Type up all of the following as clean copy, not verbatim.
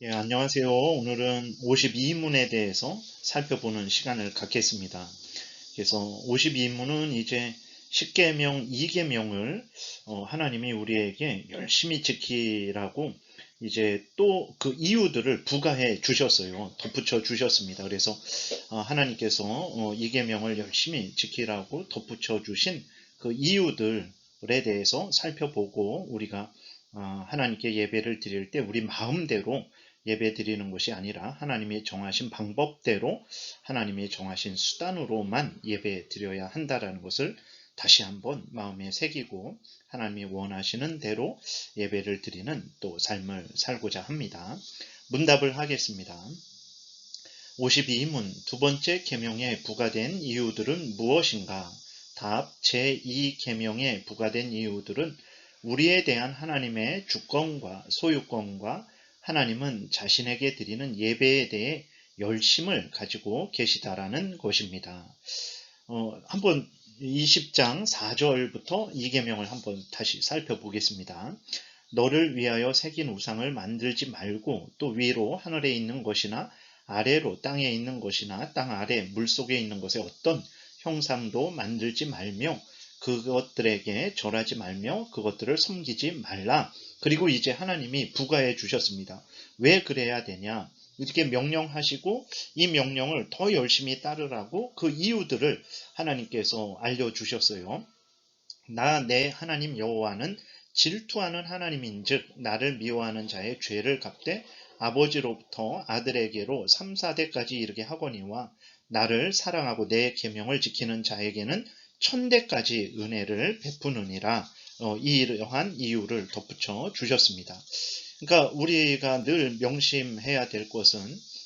예, 안녕하세요. 오늘은 52인문에 대해서 살펴보는 시간을 갖겠습니다. 그래서 52인문은 이제 10계명, 2계명을 하나님이 우리에게 열심히 지키라고 이제 또 그 이유들을 부과해 주셨어요. 덧붙여 주셨습니다. 그래서 하나님께서 2계명을 열심히 지키라고 덧붙여 주신 그 이유들에 대해서 살펴보고 우리가 하나님께 예배를 드릴 때 우리 마음대로 예배 드리는 것이 아니라 하나님이 정하신 방법대로 하나님이 정하신 수단으로만 예배 드려야 한다라는 것을 다시 한번 마음에 새기고 하나님이 원하시는 대로 예배를 드리는 또 삶을 살고자 합니다. 문답을 하겠습니다. 52문 두 번째 계명에 부과된 이유들은 무엇인가? 답 제2계명에 부과된 이유들은 우리에 대한 하나님의 주권과 소유권과 하나님은 자신에게 드리는 예배에 대해 열심을 가지고 계시다라는 것입니다. 한번 20장 4절부터 2계명을 한번 다시 살펴보겠습니다. 너를 위하여 새긴 우상을 만들지 말고 또 위로 하늘에 있는 것이나 아래로 땅에 있는 것이나 땅 아래 물속에 있는 것에 어떤 형상도 만들지 말며 그것들에게 절하지 말며 그것들을 섬기지 말라. 그리고 이제 하나님이 부과해 주셨습니다. 왜 그래야 되냐? 이렇게 명령하시고 이 명령을 더 열심히 따르라고 그 이유들을 하나님께서 알려주셨어요. 나 내 하나님 여호와는 질투하는 하나님인즉 나를 미워하는 자의 죄를 갚되 아버지로부터 아들에게로 3, 4대까지 이르게 하거니와 나를 사랑하고 내 계명을 지키는 자에게는 천대까지 은혜를 베푸느니라. 이러한 이유를 덧붙여 주셨습니다. 그러니까 우리가 늘 명심해야 될 것은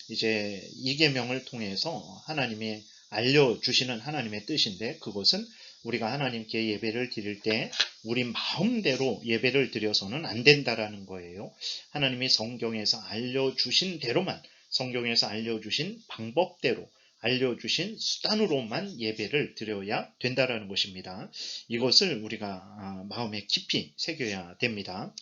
이제 이 계명을 통해서 하나님이 알려주시는 하나님의 뜻인데 그것은 우리가 하나님께 예배를 드릴 때 우리 마음대로 예배를 드려서는 안 된다라는 거예요. 하나님이 성경에서 알려주신 대로만 성경에서 알려주신 방법대로 알려주신 수단으로만 예배를 드려야 된다라는 것입니다. 이것을 우리가 마음에 깊이 새겨야 됩니다.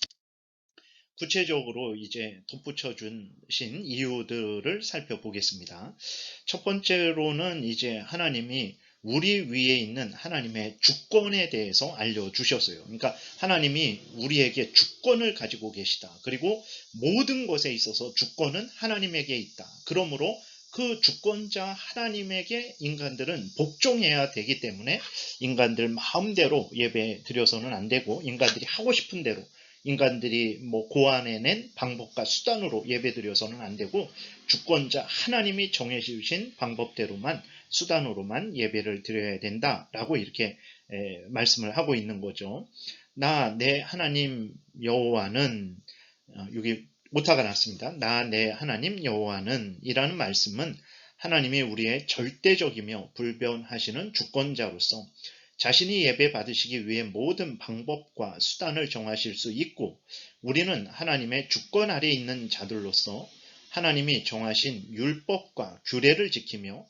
구체적으로 이제 덧붙여 주신 이유들을 살펴보겠습니다. 첫 번째로는 이제 하나님이 우리 위에 있는 하나님의 주권에 대해서 알려주셨어요. 그러니까 하나님이 우리에게 주권을 가지고 계시다. 그리고 모든 것에 있어서 주권은 하나님에게 있다. 그러므로 그 주권자 하나님에게 인간들은 복종해야 되기 때문에 인간들 마음대로 예배 드려서는 안 되고 인간들이 하고 싶은 대로 인간들이 고안해낸 방법과 수단으로 예배드려서는 안 되고 주권자 하나님이 정해주신 방법대로만 수단으로만 예배를 드려야 된다라고 이렇게 말씀을 하고 있는 거죠. 나 내 하나님 여호와는 여기 오타가 났습니다. 나 내 하나님 여호와는 이라는 말씀은 하나님이 우리의 절대적이며 불변하시는 주권자로서 자신이 예배 받으시기 위해 모든 방법과 수단을 정하실 수 있고 우리는 하나님의 주권 아래 있는 자들로서 하나님이 정하신 율법과 규례를 지키며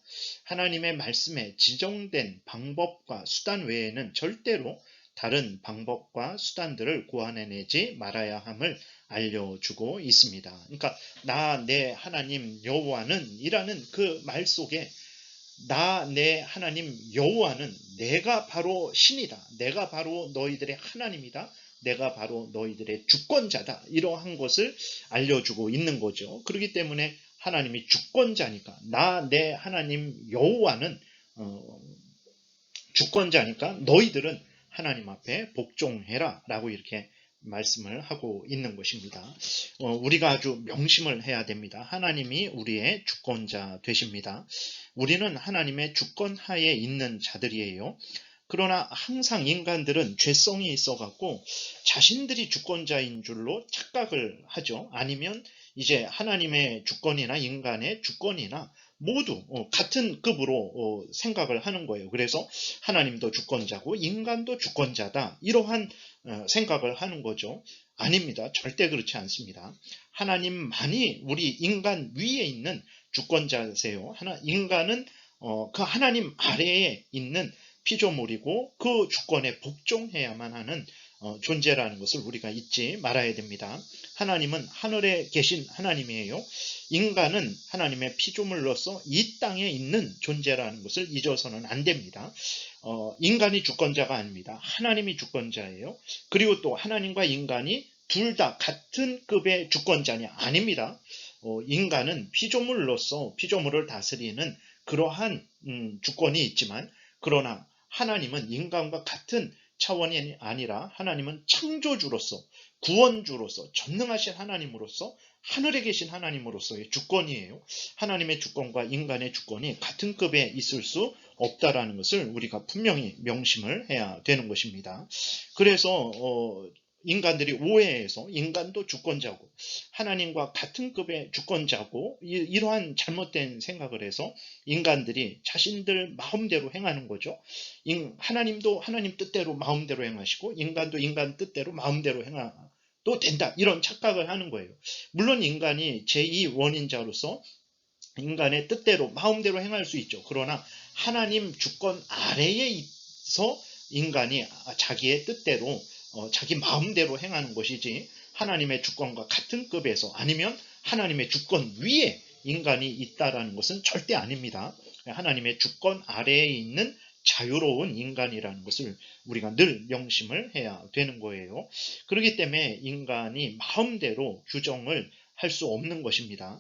하나님의 말씀에 지정된 방법과 수단 외에는 절대로 다른 방법과 수단들을 고안해내지 말아야 함을 알려주고 있습니다. 그러니까 나 내 하나님 여호와는 이라는 그 말 속에 나 내 하나님 여호와는 내가 바로 신이다. 내가 바로 너희들의 하나님이다. 내가 바로 너희들의 주권자다. 이러한 것을 알려주고 있는 거죠. 그렇기 때문에 하나님이 주권자니까 나 내 하나님 여호와는 주권자니까 너희들은 하나님 앞에 복종해라 라고 이렇게 말씀을 하고 있는 것입니다. 우리가 아주 명심을 해야 됩니다. 하나님이 우리의 주권자 되십니다. 우리는 하나님의 주권 하에 있는 자들이에요. 그러나 항상 인간들은 죄성이 있어갖고 자신들이 주권자인 줄로 착각을 하죠. 아니면 이제 하나님의 주권이나 인간의 주권이나 모두 같은 급으로 생각을 하는 거예요. 그래서 하나님도 주권자고 인간도 주권자다. 이러한 생각을 하는 거죠. 아닙니다. 절대 그렇지 않습니다. 하나님만이 우리 인간 위에 있는 주권자세요. 인간은 그 하나님 아래에 있는 피조물이고 그 주권에 복종해야만 하는 존재라는 것을 우리가 잊지 말아야 됩니다. 하나님은 하늘에 계신 하나님이에요. 인간은 하나님의 피조물로서 이 땅에 있는 존재라는 것을 잊어서는 안 됩니다. 인간이 주권자가 아닙니다. 하나님이 주권자예요. 그리고 또 하나님과 인간이 둘 다 같은 급의 주권자냐? 아닙니다. 인간은 피조물로서 피조물을 다스리는 그러한 주권이 있지만, 그러나 하나님은 인간과 같은 차원이 아니라 하나님은 창조주로서, 구원주로서, 전능하신 하나님으로서, 하늘에 계신 하나님으로서의 주권이에요. 하나님의 주권과 인간의 주권이 같은 급에 있을 수 없다라는 것을 우리가 분명히 명심을 해야 되는 것입니다. 그래서 인간들이 오해해서 인간도 주권자고 하나님과 같은 급의 주권자고 이러한 잘못된 생각을 해서 인간들이 자신들 마음대로 행하는 거죠. 하나님도 하나님 뜻대로 마음대로 행하시고 인간도 인간 뜻대로 마음대로 행해도 된다, 이런 착각을 하는 거예요. 물론 인간이 제2원인자로서 인간의 뜻대로 마음대로 행할 수 있죠. 그러나 하나님 주권 아래에 있어 인간이 자기의 뜻대로 자기 마음대로 행하는 것이지, 하나님의 주권과 같은 급에서 아니면 하나님의 주권 위에 인간이 있다라는 것은 절대 아닙니다. 하나님의 주권 아래에 있는 자유로운 인간이라는 것을 우리가 늘 명심을 해야 되는 거예요. 그렇기 때문에 인간이 마음대로 규정을 할 수 없는 것입니다.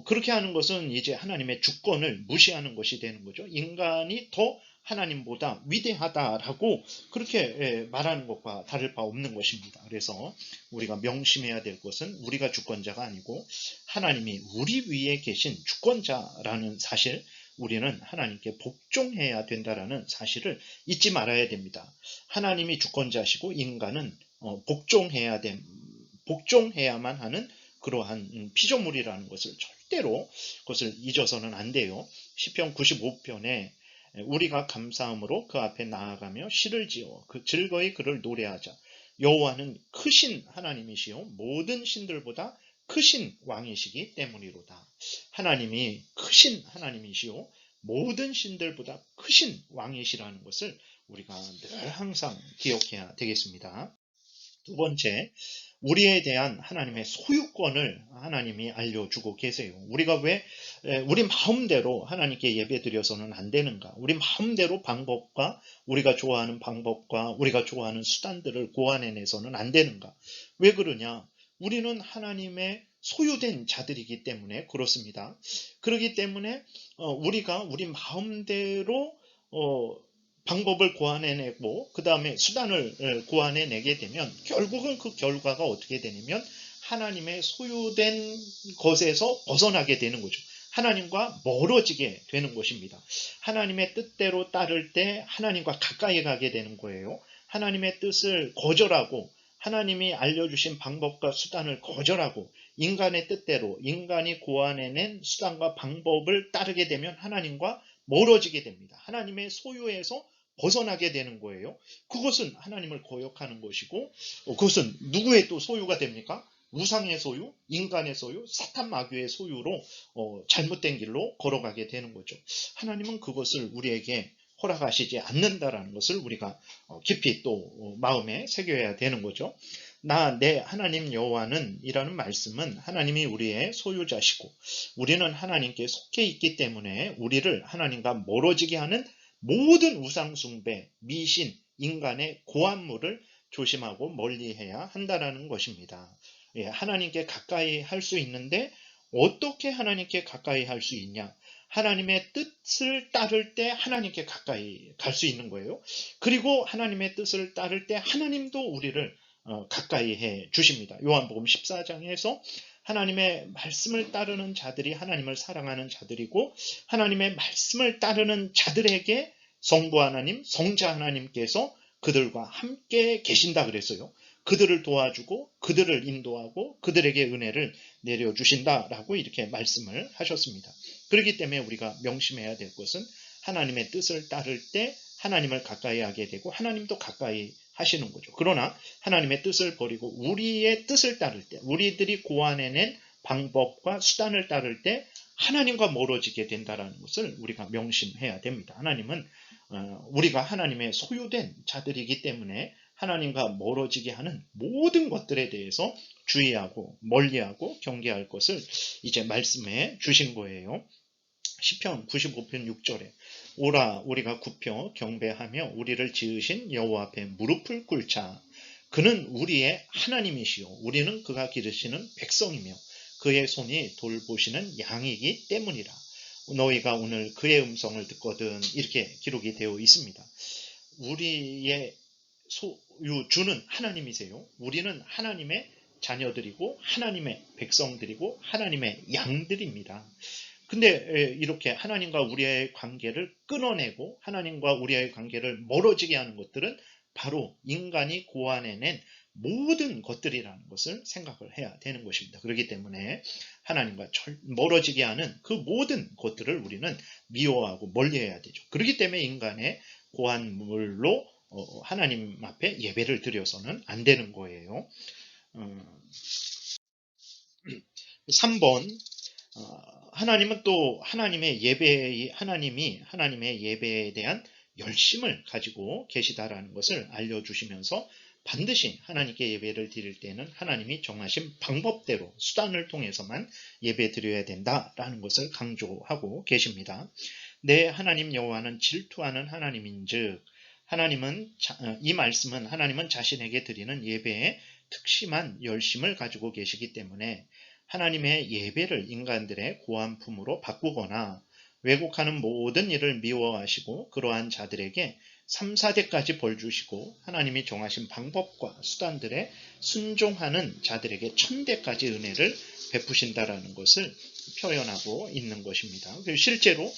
그렇게 하는 것은 이제 하나님의 주권을 무시하는 것이 되는 거죠. 인간이 더 하나님보다 위대하다라고 그렇게 말하는 것과 다를 바 없는 것입니다. 그래서 우리가 명심해야 될 것은 우리가 주권자가 아니고 하나님이 우리 위에 계신 주권자라는 사실, 우리는 하나님께 복종해야 된다라는 사실을 잊지 말아야 됩니다. 하나님이 주권자시고 인간은 복종해야만 하는 그러한 피조물이라는 것을 절대로 그것을 잊어서는 안 돼요. 시편 95편에 우리가 감사함으로 그 앞에 나아가며 시를 지어 즐거이 그를 노래하자. 여호와는 크신 하나님이시요 모든 신들보다 크신 왕이시기 때문이로다. 하나님이 크신 하나님이시요 모든 신들보다 크신 왕이시라는 것을 우리가 늘 항상 기억해야 되겠습니다. 두 번째, 우리에 대한 하나님의 소유권을 하나님이 알려주고 계세요. 우리가 왜 우리 마음대로 하나님께 예배드려서는 안 되는가? 우리 마음대로 방법과 우리가 좋아하는 방법과 우리가 좋아하는 수단들을 고안해내서는 안 되는가? 왜 그러냐? 우리는 하나님의 소유된 자들이기 때문에 그렇습니다. 그렇기 때문에 우리가 우리 마음대로 방법을 고안해내고 그 다음에 수단을 고안해내게 되면 결국은 그 결과가 어떻게 되냐면 하나님의 소유된 것에서 벗어나게 되는 거죠. 하나님과 멀어지게 되는 것입니다. 하나님의 뜻대로 따를 때 하나님과 가까이 가게 되는 거예요. 하나님의 뜻을 거절하고 하나님이 알려주신 방법과 수단을 거절하고 인간의 뜻대로 인간이 고안해낸 수단과 방법을 따르게 되면 하나님과 멀어지게 됩니다. 하나님의 소유에서 벗어나게 되는 거예요. 그것은 하나님을 거역하는 것이고, 그것은 누구의 또 소유가 됩니까? 우상의 소유, 인간의 소유, 사탄 마귀의 소유로 잘못된 길로 걸어가게 되는 거죠. 하나님은 그것을 우리에게 허락하시지 않는다라는 것을 우리가 깊이 또 마음에 새겨야 되는 거죠. 내 하나님 여호와는 이라는 말씀은 하나님이 우리의 소유자시고 우리는 하나님께 속해 있기 때문에 우리를 하나님과 멀어지게 하는 모든 우상숭배, 미신, 인간의 고안물을 조심하고 멀리해야 한다는 것입니다. 하나님께 가까이 할 수 있는데 어떻게 하나님께 가까이 할 수 있냐? 하나님의 뜻을 따를 때 하나님께 가까이 갈 수 있는 거예요. 그리고 하나님의 뜻을 따를 때 하나님도 우리를 가까이 해 주십니다. 요한복음 14장에서 하나님의 말씀을 따르는 자들이 하나님을 사랑하는 자들이고 하나님의 말씀을 따르는 자들에게 성부 하나님, 성자 하나님께서 그들과 함께 계신다 그랬어요. 그들을 도와주고 그들을 인도하고 그들에게 은혜를 내려주신다라고 이렇게 말씀을 하셨습니다. 그렇기 때문에 우리가 명심해야 될 것은 하나님의 뜻을 따를 때 하나님을 가까이 하게 되고 하나님도 가까이 하시는 거죠. 그러나 하나님의 뜻을 버리고 우리의 뜻을 따를 때, 우리들이 고안해낸 방법과 수단을 따를 때 하나님과 멀어지게 된다는 것을 우리가 명심해야 됩니다. 하나님은 우리가 하나님의 소유된 자들이기 때문에 하나님과 멀어지게 하는 모든 것들에 대해서 주의하고 멀리하고 경계할 것을 이제 말씀해 주신 거예요. 시편 95편 6절에 오라 우리가 굽혀 경배하며 우리를 지으신 여호와 앞에 무릎을 꿇자. 그는 우리의 하나님이시요 우리는 그가 기르시는 백성이며 그의 손이 돌보시는 양이기 때문이라. 너희가 오늘 그의 음성을 듣거든. 이렇게 기록이 되어 있습니다. 우리의 소유주는 하나님이세요. 우리는 하나님의 자녀들이고 하나님의 백성들이고 하나님의 양들입니다. 근데 이렇게 하나님과 우리의 관계를 끊어내고 하나님과 우리의 관계를 멀어지게 하는 것들은 바로 인간이 고안해낸 모든 것들이라는 것을 생각을 해야 되는 것입니다. 그렇기 때문에 하나님과 멀어지게 하는 그 모든 것들을 우리는 미워하고 멀리해야 되죠. 그렇기 때문에 인간의 고안물로 하나님 앞에 예배를 드려서는 안 되는 거예요. 3번 하나님은 또 하나님이 하나님의 예배에 대한 열심을 가지고 계시다라는 것을 알려주시면서 반드시 하나님께 예배를 드릴 때는 하나님이 정하신 방법대로 수단을 통해서만 예배 드려야 된다라는 것을 강조하고 계십니다. 내 하나님 여호와는 질투하는 하나님인즉 이 말씀은 하나님은 자신에게 드리는 예배에 특심한 열심을 가지고 계시기 때문에 하나님의 예배를 인간들의 고안품으로 바꾸거나 왜곡하는 모든 일을 미워하시고 그러한 자들에게 3, 4대까지 벌 주시고 하나님이 정하신 방법과 수단들에 순종하는 자들에게 1000대까지 은혜를 베푸신다라는 것을 표현하고 있는 것입니다. 실제로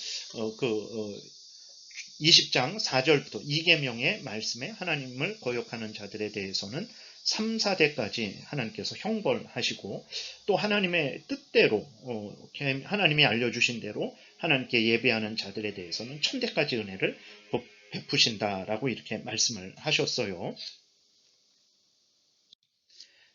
20장 4절부터 2계명의 말씀에 하나님을 거역하는 자들에 대해서는 3, 4대까지 하나님께서 형벌하시고 또 하나님의 뜻대로 하나님이 알려주신 대로 하나님께 예배하는 자들에 대해서는 1000대까지 은혜를 베푸신다라고 이렇게 말씀을 하셨어요.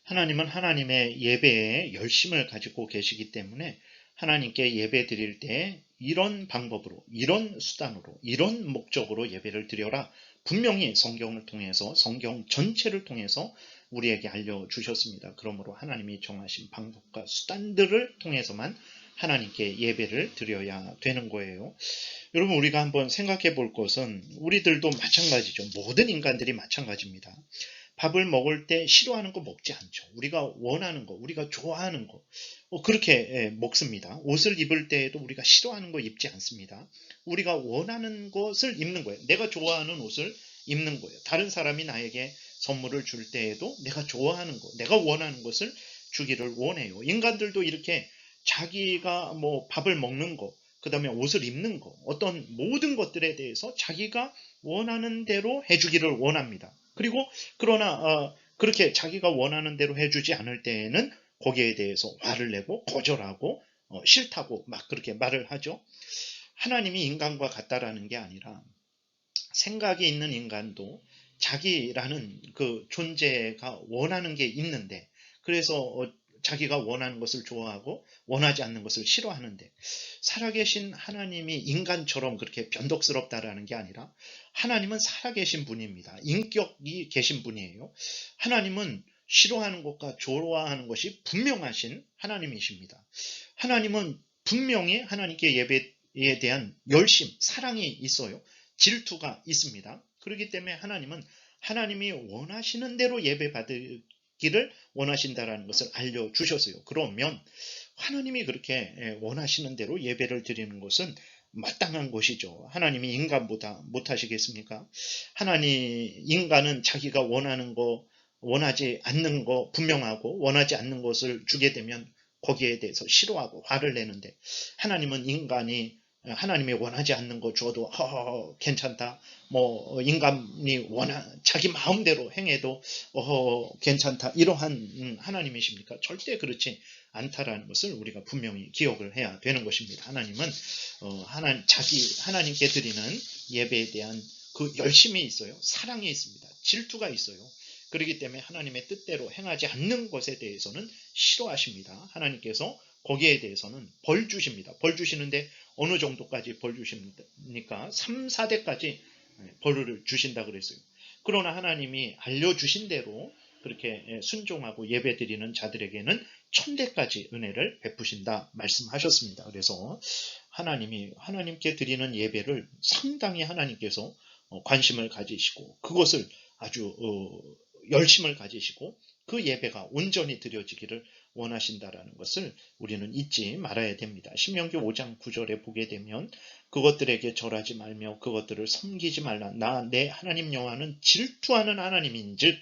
하나님은 하나님의 예배에 열심을 가지고 계시기 때문에 하나님께 예배 드릴 때 이런 방법으로, 이런 수단으로, 이런 목적으로 예배를 드려라. 분명히 성경을 통해서, 성경 전체를 통해서 우리에게 알려주셨습니다. 그러므로 하나님이 정하신 방법과 수단들을 통해서만 하나님께 예배를 드려야 되는 거예요. 여러분, 우리가 한번 생각해 볼 것은 우리들도 마찬가지죠. 모든 인간들이 마찬가지입니다. 밥을 먹을 때 싫어하는 거 먹지 않죠. 우리가 원하는 거, 우리가 좋아하는 거 그렇게 먹습니다. 옷을 입을 때에도 우리가 싫어하는 거 입지 않습니다. 우리가 원하는 것을 입는 거예요. 내가 좋아하는 옷을 입는 거예요. 다른 사람이 나에게 선물을 줄 때에도 내가 좋아하는 거, 내가 원하는 것을 주기를 원해요. 인간들도 이렇게 자기가 밥을 먹는 거, 그 다음에 옷을 입는 거, 어떤 모든 것들에 대해서 자기가 원하는 대로 해주기를 원합니다. 그리고 그러나 그렇게 자기가 원하는 대로 해주지 않을 때에는 거기에 대해서 화를 내고 거절하고 싫다고 막 그렇게 말을 하죠. 하나님이 인간과 같다라는 게 아니라 생각이 있는 인간도 자기라는 그 존재가 원하는 게 있는데 그래서 자기가 원하는 것을 좋아하고 원하지 않는 것을 싫어하는데 살아계신 하나님이 인간처럼 그렇게 변덕스럽다라는 게 아니라 하나님은 살아계신 분입니다. 인격이 계신 분이에요. 하나님은 싫어하는 것과 좋아하는 것이 분명하신 하나님이십니다. 하나님은 분명히 하나님께 예배에 대한 열심, 사랑이 있어요. 질투가 있습니다. 그렇기 때문에 하나님은 하나님이 원하시는 대로 예배받기를 원하신다라는 것을 알려주셨어요. 그러면 하나님이 그렇게 원하시는 대로 예배를 드리는 것은 마땅한 것이죠. 하나님이 인간보다 못하시겠습니까? 인간은 자기가 원하는 거, 원하지 않는 거 분명하고 원하지 않는 것을 주게 되면 거기에 대해서 싫어하고 화를 내는데 하나님은 하나님이 원하지 않는 거 줘도 괜찮다. 인간이 자기 마음대로 행해도 괜찮다. 이러한 하나님이십니까? 절대 그렇지 않다라는 것을 우리가 분명히 기억을 해야 되는 것입니다. 하나님은 하나님께 드리는 예배에 대한 그 열심이 있어요. 사랑이 있습니다. 질투가 있어요. 그렇기 때문에 하나님의 뜻대로 행하지 않는 것에 대해서는 싫어하십니다. 하나님께서 거기에 대해서는 벌 주십니다. 벌 주시는데 어느 정도까지 벌 주십니까? 3, 4대까지 벌을 주신다 그랬어요. 그러나 하나님이 알려주신 대로 그렇게 순종하고 예배드리는 자들에게는 천대까지 은혜를 베푸신다 말씀하셨습니다. 그래서 하나님께 드리는 예배를 상당히 하나님께서 관심을 가지시고 그것을 아주 열심을 가지시고 그 예배가 온전히 드려지기를 원하신다라는 것을 우리는 잊지 말아야 됩니다. 신명기 5장 9절에 보게 되면 그것들에게 절하지 말며 그것들을 섬기지 말라. 나 내 하나님 여호와는 질투하는 하나님인즉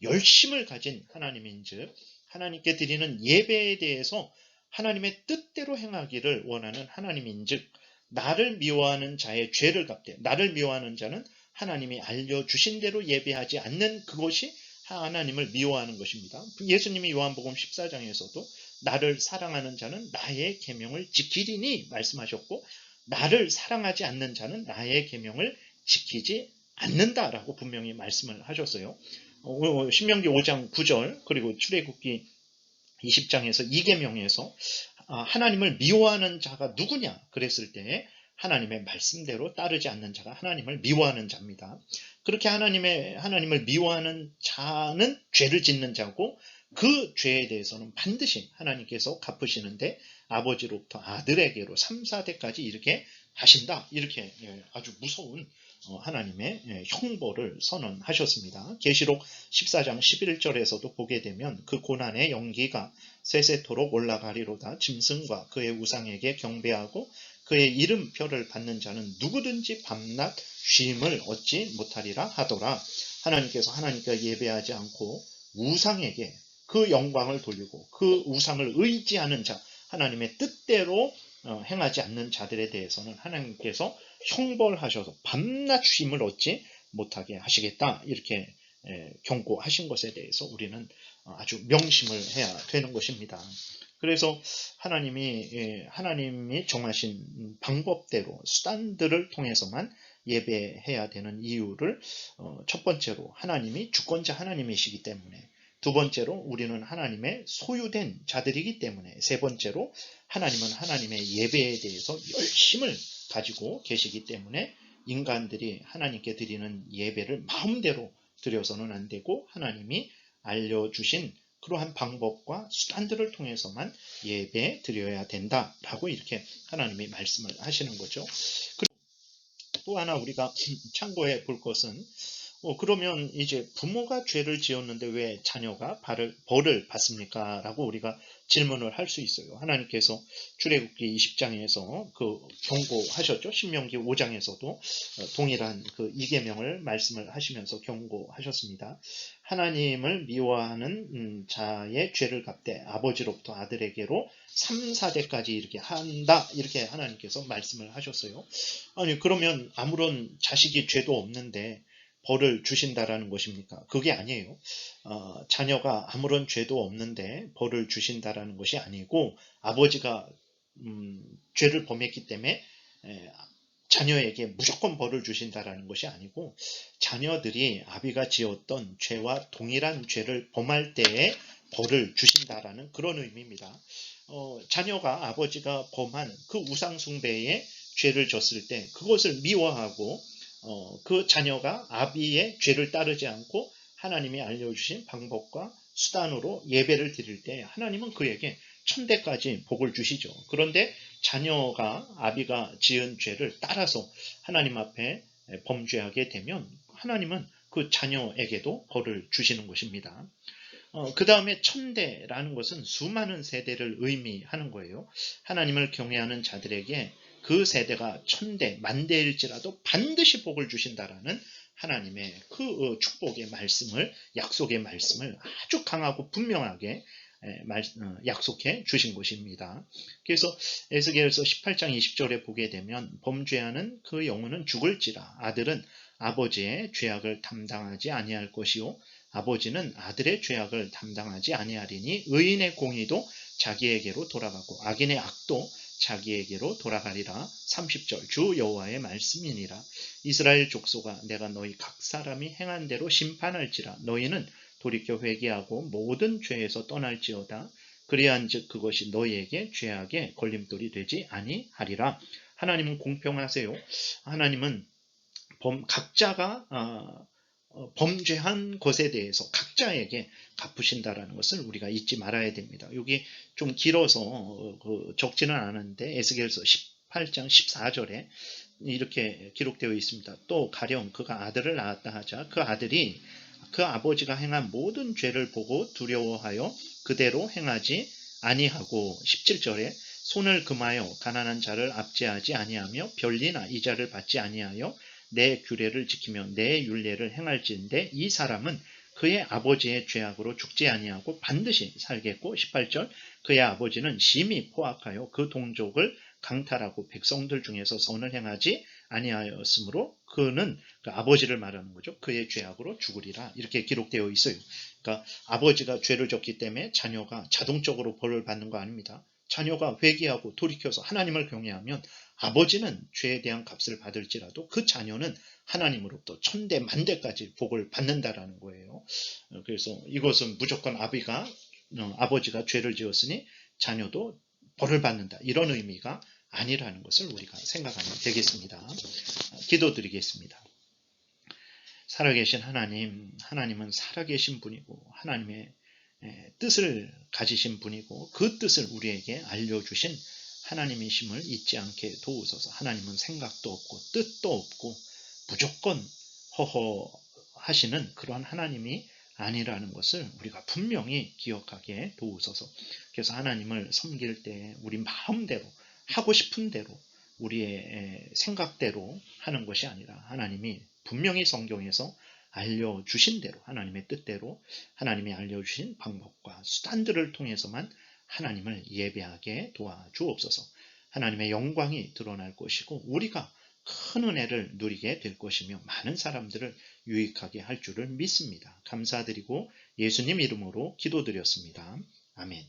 열심을 가진 하나님인즉 하나님께 드리는 예배에 대해서 하나님의 뜻대로 행하기를 원하는 하나님인즉 나를 미워하는 자의 죄를 갚되 나를 미워하는 자는 하나님이 알려주신 대로 예배하지 않는 그것이 하나님을 미워하는 것입니다. 예수님이 요한복음 14장에서도 나를 사랑하는 자는 나의 계명을 지키리니 말씀하셨고 나를 사랑하지 않는 자는 나의 계명을 지키지 않는다라고 분명히 말씀을 하셨어요. 신명기 5장 9절 그리고 출애굽기 20장에서 2계명에서 하나님을 미워하는 자가 누구냐 그랬을 때 하나님의 말씀대로 따르지 않는 자가 하나님을 미워하는 자입니다. 그렇게 하나님을 미워하는 자는 죄를 짓는 자고 그 죄에 대해서는 반드시 하나님께서 갚으시는데 아버지로부터 아들에게로 3, 4대까지 이렇게 하신다. 이렇게 아주 무서운 하나님의 형벌을 선언하셨습니다. 계시록 14장 11절에서도 보게 되면 그 고난의 연기가 세세토록 올라가리로다. 짐승과 그의 우상에게 경배하고 그의 이름표를 받는 자는 누구든지 밤낮 쉼을 얻지 못하리라 하더라. 하나님께서 하나님께 예배하지 않고 우상에게 그 영광을 돌리고 그 우상을 의지하는 자, 하나님의 뜻대로 행하지 않는 자들에 대해서는 하나님께서 형벌하셔서 밤낮 쉼을 얻지 못하게 하시겠다. 이렇게 경고하신 것에 대해서 우리는 아주 명심을 해야 되는 것입니다. 그래서 하나님이 정하신 방법대로 수단들을 통해서만 예배해야 되는 이유를 첫 번째로 하나님이 주권자 하나님이시기 때문에, 두 번째로 우리는 하나님의 소유된 자들이기 때문에, 세 번째로 하나님은 하나님의 예배에 대해서 열심을 가지고 계시기 때문에 인간들이 하나님께 드리는 예배를 마음대로 드려서는 안 되고 하나님이 알려주신 그러한 방법과 수단들을 통해서만 예배 드려야 된다라고 이렇게 하나님이 말씀을 하시는 거죠. 그리고 또 하나 우리가 참고해 볼 것은 그러면 이제 부모가 죄를 지었는데 왜 자녀가 벌을 받습니까? 라고 우리가 질문을 할 수 있어요. 하나님께서 출애굽기 20장에서 그 경고하셨죠. 신명기 5장에서도 동일한 그 이계명을 말씀을 하시면서 경고하셨습니다. 하나님을 미워하는 자의 죄를 갚되 아버지로부터 아들에게로 3, 4대까지 이렇게 한다. 이렇게 하나님께서 말씀을 하셨어요. 아니 그러면 아무런 자식이 죄도 없는데 벌을 주신다라는 것입니까? 그게 아니에요. 자녀가 아무런 죄도 없는데 벌을 주신다라는 것이 아니고 아버지가 죄를 범했기 때문에 자녀에게 무조건 벌을 주신다라는 것이 아니고 자녀들이 아비가 지었던 죄와 동일한 죄를 범할 때에 벌을 주신다라는 그런 의미입니다. 자녀가 아버지가 범한 그 우상숭배에 죄를 졌을 때 그것을 미워하고 그 자녀가 아비의 죄를 따르지 않고 하나님이 알려주신 방법과 수단으로 예배를 드릴 때 하나님은 그에게 천대까지 복을 주시죠. 그런데 자녀가 아비가 지은 죄를 따라서 하나님 앞에 범죄하게 되면 하나님은 그 자녀에게도 벌을 주시는 것입니다. 그 다음에 천대라는 것은 수많은 세대를 의미하는 거예요. 하나님을 경외하는 자들에게 그 세대가 천대, 만대일지라도 반드시 복을 주신다라는 하나님의 그 축복의 말씀을, 약속의 말씀을 아주 강하고 분명하게 약속해 주신 것입니다. 그래서 에스겔서 18장 20절에 보게 되면 범죄하는 그 영혼은 죽을지라 아들은 아버지의 죄악을 담당하지 아니할 것이요 아버지는 아들의 죄악을 담당하지 아니하리니 의인의 공의도 자기에게로 돌아가고 악인의 악도 자기에게로 돌아가리라. 30절 주 여호와의 말씀이니라. 이스라엘 족속아 내가 너희 각 사람이 행한 대로 심판할지라. 너희는 돌이켜 회개하고 모든 죄에서 떠날지어다. 그리한즉 그것이 너희에게 죄악의 걸림돌이 되지 아니하리라. 하나님은 공평하세요. 하나님은 각자가 범죄한 것에 대해서 각자에게 갚으신다라는 것을 우리가 잊지 말아야 됩니다. 여기 좀 길어서 적지는 않은데 에스겔서 18장 14절에 이렇게 기록되어 있습니다. 또 가령 그가 아들을 낳았다 하자 그 아들이 그 아버지가 행한 모든 죄를 보고 두려워하여 그대로 행하지 아니하고 17절에 손을 금하여 가난한 자를 압제하지 아니하며 변리나 이자를 받지 아니하여 내 규례를 지키며 내 율례를 행할지인데 이 사람은 그의 아버지의 죄악으로 죽지 아니하고 반드시 살겠고 18절 그의 아버지는 심히 포악하여 그 동족을 강탈하고 백성들 중에서 선을 행하지 아니하였으므로 그는 그 아버지를 말하는 거죠. 그의 죄악으로 죽으리라 이렇게 기록되어 있어요. 그러니까 아버지가 죄를 졌기 때문에 자녀가 자동적으로 벌을 받는 거 아닙니다. 자녀가 회개하고 돌이켜서 하나님을 경외하면 아버지는 죄에 대한 값을 받을지라도 그 자녀는 하나님으로부터 천대 만대까지 복을 받는다라는 거예요. 그래서 이것은 무조건 아버지가 죄를 지었으니 자녀도 벌을 받는다 이런 의미가 아니라는 것을 우리가 생각하면 되겠습니다. 기도드리겠습니다. 살아계신 하나님은 살아계신 분이고 하나님의 뜻을 가지신 분이고 그 뜻을 우리에게 알려주신 하나님이심을 잊지 않게 도우소서. 하나님은 생각도 없고 뜻도 없고 무조건 허허하시는 그런 하나님이 아니라는 것을 우리가 분명히 기억하게 도우소서. 그래서 하나님을 섬길 때 우리 마음대로 하고 싶은 대로 우리의 생각대로 하는 것이 아니라 하나님이 분명히 성경에서 알려주신 대로 하나님의 뜻대로 하나님이 알려주신 방법과 수단들을 통해서만 하나님을 예배하게 도와주옵소서. 하나님의 영광이 드러날 것이고 우리가 큰 은혜를 누리게 될 것이며 많은 사람들을 유익하게 할 줄을 믿습니다. 감사드리고 예수님 이름으로 기도드렸습니다. 아멘.